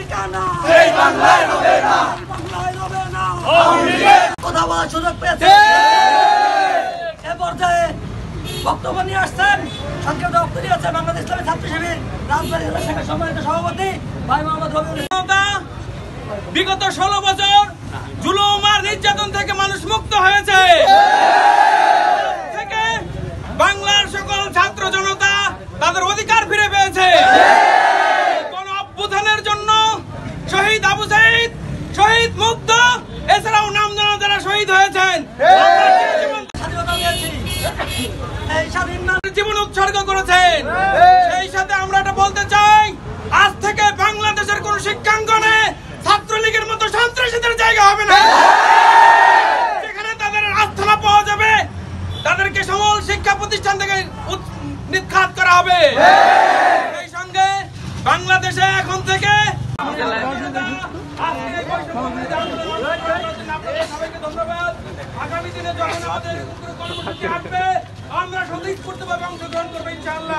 ঠিকানা এই বাংলায় হবে না, বাংলায় হবে না। আওয়ামী লীগের কথা বলার সুযোগ পেয়েছে। এ পর্যায়ে বক্তব্য নিয়ে আসছেন সংক্ষিপ্ত বক্তব্য দিয়েছে বাংলাদেশ ইসলামী ছাত্র শিবির রাজবাড়ী জেলা শাখার সম্মানিত সভাপতি ভাই মোহাম্মদ রবিউল ইসলাম। বিগত 16 বছর জুলুম আর নির্যাতন থেকে মানুষ মুক্ত হয়েছে। থেকে বাংলার সকল ছাত্র জনতা তাদের অধিকার ফিরে পেয়েছে। গণ অভ্যুত্থানের জন্য শহীদ আবু সাঈদ, শহীদ মুগ্ধ, এছাড়াও নামজানা যারা শহীদ হয়েছেন স্বাধীনতা দিয়েছি, এই স্বাধীন জীবন উৎসর্গ করেছেন। সেই সাথে আমরা এটা বলতে চাই, আজ থেকে বাংলাদেশের কোন শিক্ষাঙ্গনে ছাত্রলীগের মতো সন্ত্রাসীদের জায়গা হবে না। যেখানে তাদের আস্থানা পাওয়া যাবে, তাদেরকে সকল শিক্ষা প্রতিষ্ঠান থেকে নিৎখাত করা হবে। সেই সঙ্গে বাংলাদেশে এখন থেকে ধন্যবাদ। আগামী দিনে যখন আমাদের কর্মসূচি আসবে আমরা স্বতঃস্ফূর্তভাবে অংশগ্রহণ করবো ইনশাআল্লাহ।